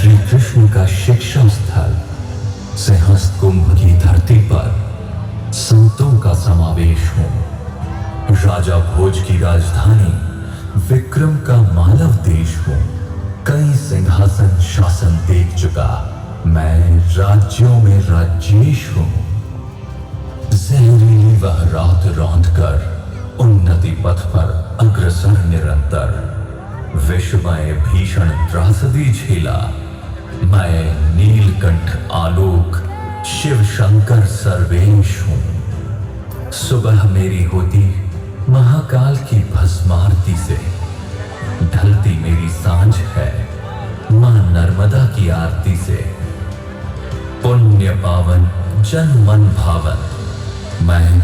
श्री कृष्ण का शिक्षा स्थल, सिंहस्थ कुंभ की धरती पर संतों का समावेश हूँ। राजा भोज की राजधानी विक्रम का मालव देश हूँ। कई सिंहासन शासन देख चुका मैं, राज्यों में राज्येश हूँ। जहरीली वह रात रौंद कर उन्नति पथ पर अग्रसर निरंतर, विश्वमय भीषण त्रासदी झेला मैं, नीलकंठ आलोक शिव शंकर सर्वेश हूँ। सुबह मेरी होती महाकाल की भस्मारती से, ढलती मेरी सांझ है मां नर्मदा की आरती से। पुण्य पावन जन मन भावन मैं,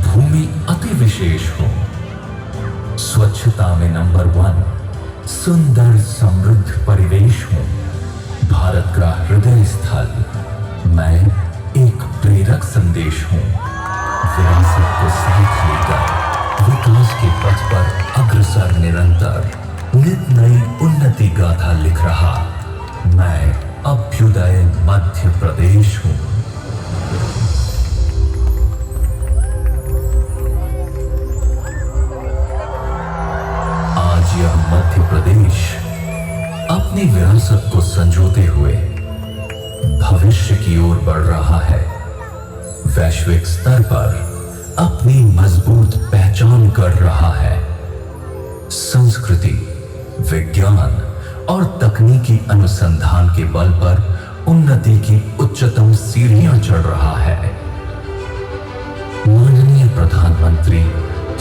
भूमि अति विशेष हूं। स्वच्छता में नंबर 1, सुंदर समृद्ध परिवेश हूं। भारत का हृदय स्थल मैं, एक प्रेरक संदेश हूं। विरासत को साथ लेकर विकास के पथ पर अग्रसर निरंतर, नित नई उन्नति गाथा लिख रहा मैं, अभ्युदय मध्य प्रदेश हूं। आज यह मध्य प्रदेश अपनी विरासत को संजोते हुए भविष्य की ओर बढ़ रहा है। वैश्विक स्तर पर अपनी मजबूत पहचान कर रहा है। संस्कृति, विज्ञान और तकनीकी अनुसंधान के बल पर उन्नति की उच्चतम सीढ़ियां चढ़ रहा है। माननीय प्रधानमंत्री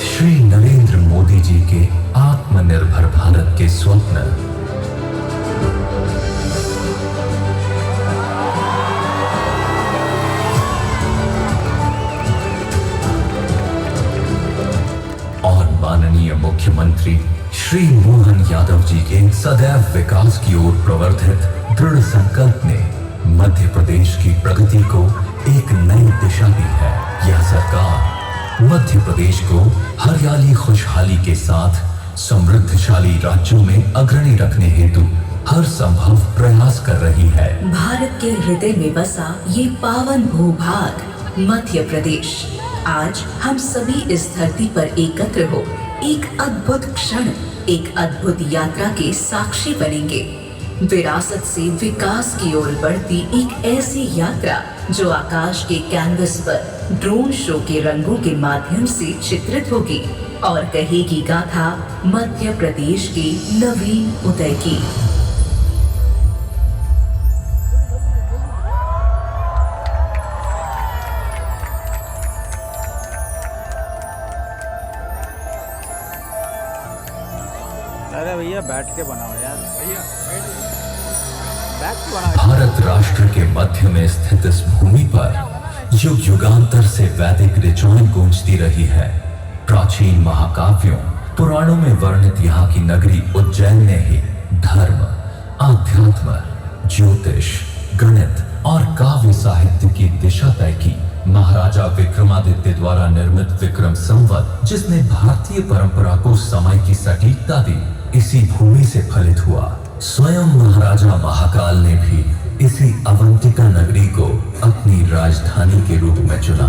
श्री नरेंद्र मोदी जी के आत्मनिर्भर भारत के स्वप्न और माननीय मुख्यमंत्री श्री मोहन यादव जी के सदैव विकास की ओर प्रवर्धित दृढ़ संकल्प ने मध्य प्रदेश की प्रगति को एक नई दिशा दी है। यह सरकार मध्य प्रदेश को हरियाली खुशहाली के साथ समृद्धशाली राज्यों में अग्रणी रखने हेतु हर संभव प्रयास कर रही है। भारत के हृदय में बसा ये पावन भूभाग मध्य प्रदेश, आज हम सभी इस धरती पर एकत्र हो एक अद्भुत क्षण, एक अद्भुत यात्रा के साक्षी बनेंगे। विरासत से विकास की ओर बढ़ती एक ऐसी यात्रा जो आकाश के कैनवस पर ड्रोन शो के रंगों के माध्यम से चित्रित होगी और कहेगी गाथा मध्य प्रदेश के नवीन उदय की। अरे भैया बैठ के बनाओ यार, भैया बैठ के बनाओ। भारत राष्ट्र के मध्य में स्थित इस भूमि पर युग युगांतर से वैदिक ऋचाएं गूंजती रही है। प्राचीन महाकाव्यों, पुराणों में वर्णित यहाँ की नगरी उज्जैन ने ही धर्म, आध्यात्म, ज्योतिष, गणित और काव्य साहित्य की दिशा तय की। महाराजा विक्रमादित्य द्वारा निर्मित विक्रम संवत, जिसने भारतीय परंपरा को समय की सटीकता दी, इसी भूमि से फलित हुआ। स्वयं महाराजा महाकाल ने भी इसी अवंतिका नगरी को अपनी राजधानी के रूप में चुना।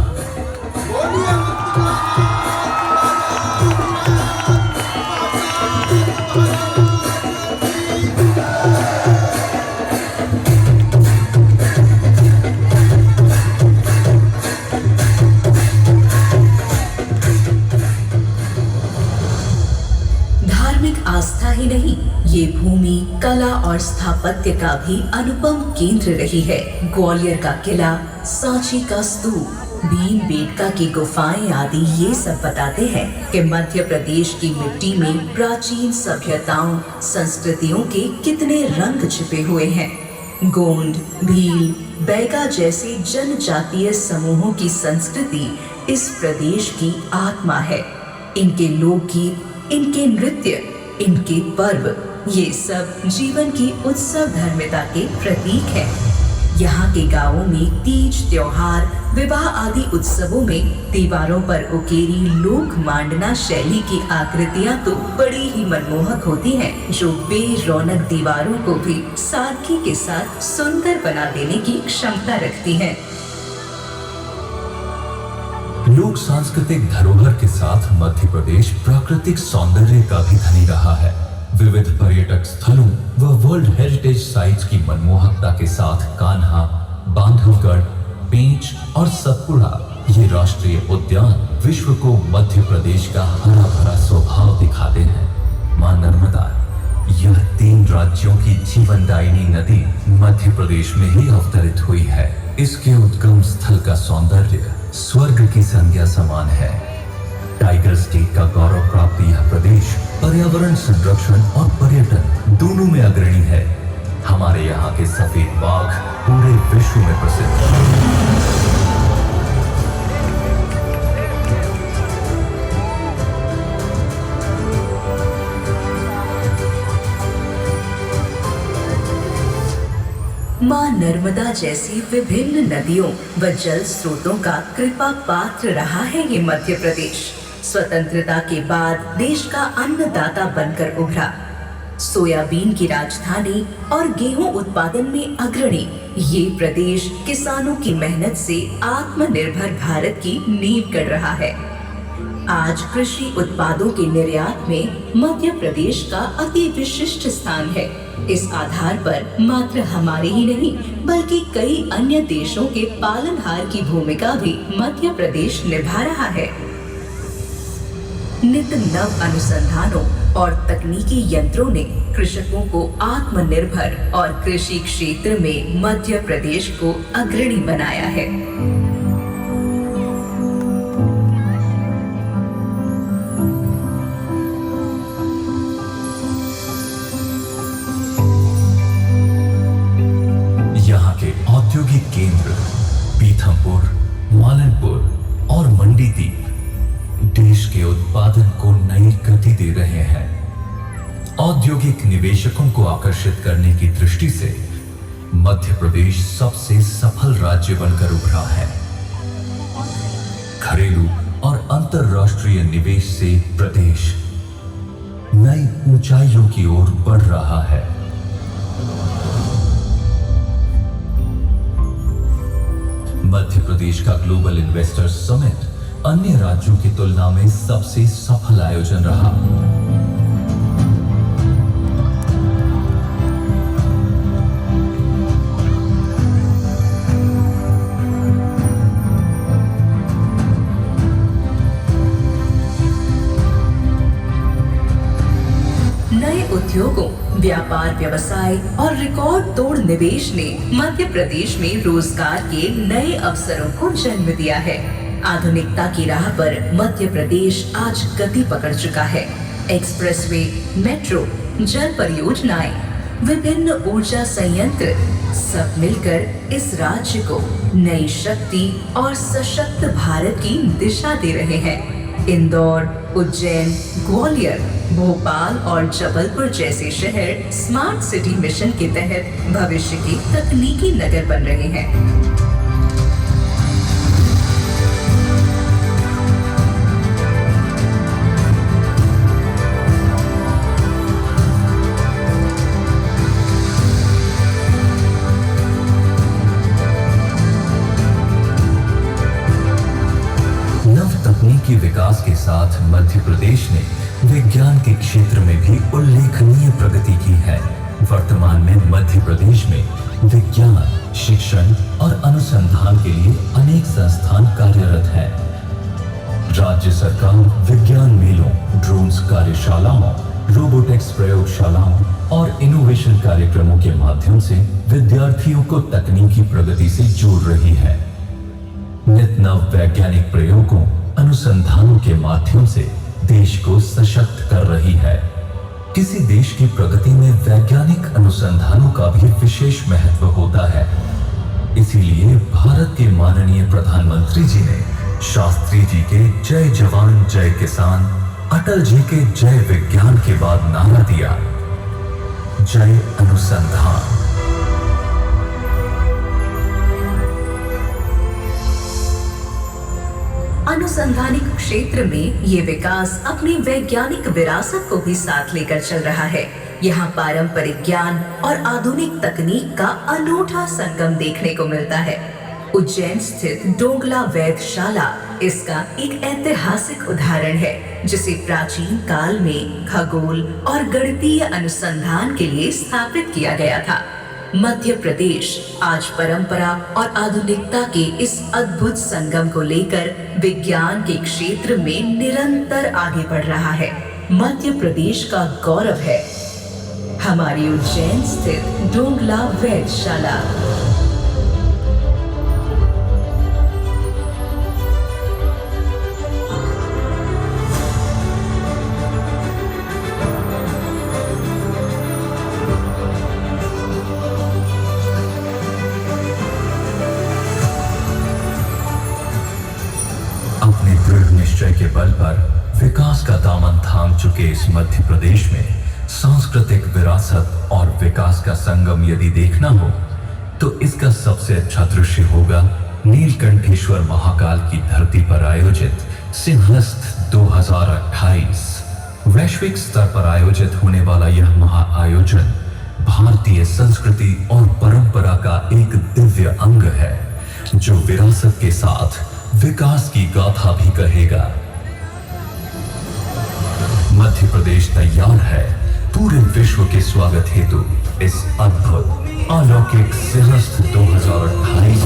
आस्था ही नहीं, ये भूमि कला और स्थापत्य का भी अनुपम केंद्र रही है। ग्वालियर का किला, सांची का स्तूप, भीमबेटका की गुफाएं आदि ये सब बताते हैं कि मध्य प्रदेश की मिट्टी में प्राचीन सभ्यताओं, संस्कृतियों के कितने रंग छिपे हुए हैं। गोंड, भील, बैगा जैसे जनजातीय समूहों की संस्कृति इस प्रदेश की आत्मा है। इनके लोकगीत, इनके नृत्य, इनके पर्व, ये सब जीवन की उत्सव धर्मिता के प्रतीक है। यहाँ के गांवों में तीज त्योहार विवाह आदि उत्सवों में दीवारों पर उकेरी लोक मांडना शैली की आकृतियां तो बड़ी ही मनमोहक होती हैं, जो बेरौनक दीवारों को भी सादगी के साथ सुंदर बना देने की क्षमता रखती हैं। लोक सांस्कृतिक धरोहर के साथ मध्य प्रदेश प्राकृतिक सौंदर्य का भी धनी रहा है। विविध पर्यटक स्थलों व वर्ल्ड हेरिटेज साइट्स की मनमोहकता के साथ कान्हा, बांधवगढ़, पेंच और सतपुड़ा ये राष्ट्रीय उद्यान विश्व को मध्य प्रदेश का हरा भरा स्वभाव दिखाते हैं। मां नर्मदा, यह 3 राज्यों की जीवनदायिनी नदी मध्य प्रदेश में ही अवतरित हुई है। इसके उद्गम स्थल का सौंदर्य स्वर्ग की संज्ञा समान है। टाइगर स्टेट का गौरव प्राप्त यह प्रदेश पर्यावरण संरक्षण और पर्यटन दोनों में अग्रणी है। हमारे यहाँ के सफेद बाघ पूरे विश्व में प्रसिद्ध हैं। मां नर्मदा जैसी विभिन्न नदियों व जल स्रोतों का कृपा पात्र रहा है ये मध्य प्रदेश। स्वतंत्रता के बाद देश का अन्नदाता बनकर उभरा। सोयाबीन की राजधानी और गेहूं उत्पादन में अग्रणी ये प्रदेश किसानों की मेहनत से आत्मनिर्भर भारत की नींव गढ़ रहा है। आज कृषि उत्पादों के निर्यात में मध्य प्रदेश का अति विशिष्ट स्थान है। इस आधार पर मात्र हमारे ही नहीं बल्कि कई अन्य देशों के पालनहार की भूमिका भी मध्य प्रदेश निभा रहा है। नित नव अनुसंधानों और तकनीकी यंत्रों ने कृषकों को आत्मनिर्भर और कृषि क्षेत्र में मध्य प्रदेश को अग्रणी बनाया है। औद्योगिक केंद्र पीथमपुर, मालनपुर और मंडीदीप देश के उत्पादन को नई गति दे रहे हैं। औद्योगिक निवेशकों को आकर्षित करने की दृष्टि से मध्य प्रदेश सबसे सफल राज्य बनकर उभरा है। घरेलू और अंतर्राष्ट्रीय निवेश से प्रदेश नई ऊंचाइयों की ओर बढ़ रहा है। मध्य प्रदेश का ग्लोबल इन्वेस्टर्स समिट अन्य राज्यों की तुलना में सबसे सफल आयोजन रहा। नए उद्योगों, व्यापार व्यवसाय और रिकॉर्ड तोड़ निवेश ने मध्य प्रदेश में रोजगार के नए अवसरों को जन्म दिया है। आधुनिकता की राह पर मध्य प्रदेश आज गति पकड़ चुका है। एक्सप्रेसवे, मेट्रो, जल परियोजनाएं, विभिन्न ऊर्जा संयंत्र सब मिलकर इस राज्य को नई शक्ति और सशक्त भारत की दिशा दे रहे हैं। इंदौर, उज्जैन, ग्वालियर, भोपाल और जबलपुर जैसे शहर स्मार्ट सिटी मिशन के तहत भविष्य के तकनीकी नगर बन रहे हैं। तकनीकी विकास के साथ मध्य प्रदेश ने विज्ञान के क्षेत्र में भी उल्लेखनीय प्रगति की है। वर्तमान में मध्य प्रदेश में विज्ञान, शिक्षण और अनुसंधान के लिए अनेक संस्थान कार्यरत हैं। राज्य सरकार विज्ञान मेलों, ड्रोन्स कार्यशालाओं, रोबोटिक्स प्रयोगशालाओं और इनोवेशन कार्यक्रमों के माध्यम से विद्यार्थियों को तकनीकी प्रगति से जोड़ रही है। नित नव वैज्ञानिक प्रयोगों, अनुसंधानों के माध्यम से देश को सशक्त कर रही है। किसी देश की प्रगति में वैज्ञानिक अनुसंधानों का भी विशेष महत्व होता है। इसीलिए भारत के माननीय प्रधानमंत्री जी ने शास्त्री जी के जय जवान जय किसान, अटल जी के जय विज्ञान के बाद नारा दिया, जय अनुसंधान। क्षेत्र में ये विकास अपनी वैज्ञानिक विरासत को भी साथ लेकर चल रहा है। यहाँ पारंपरिक ज्ञान और आधुनिक तकनीक का अनूठा संगम देखने को मिलता है। उज्जैन स्थित डोंगला वेधशाला इसका एक ऐतिहासिक उदाहरण है, जिसे प्राचीन काल में खगोल और गणितीय अनुसंधान के लिए स्थापित किया गया था। मध्य प्रदेश आज परंपरा और आधुनिकता के इस अद्भुत संगम को लेकर विज्ञान के क्षेत्र में निरंतर आगे बढ़ रहा है। मध्य प्रदेश का गौरव है हमारी उज्जैन स्थित डोंगला वेधशाला। अपने दृढ़ निश्चय के बल पर विकास का दामन थाम चुके इस मध्य प्रदेश में सांस्कृतिक विरासत और विकास का संगम यदि देखना हो तो इसका सबसे अच्छा दृश्य होगा नीलकंठेश्वर महाकाल की धरती पर आयोजित सिंहस्थ 2028। वैश्विक स्तर पर आयोजित होने वाला यह महाआयोजन भारतीय संस्कृति और परंपरा का एक दिव्य अंग है, जो विरासत के साथ विकास की गाथा भी कहेगा। मध्य प्रदेश तैयार है पूरे विश्व के स्वागत हेतु इस अद्भुत अलौकिक सिंहस्थ 2028।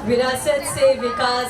विरासत से विकास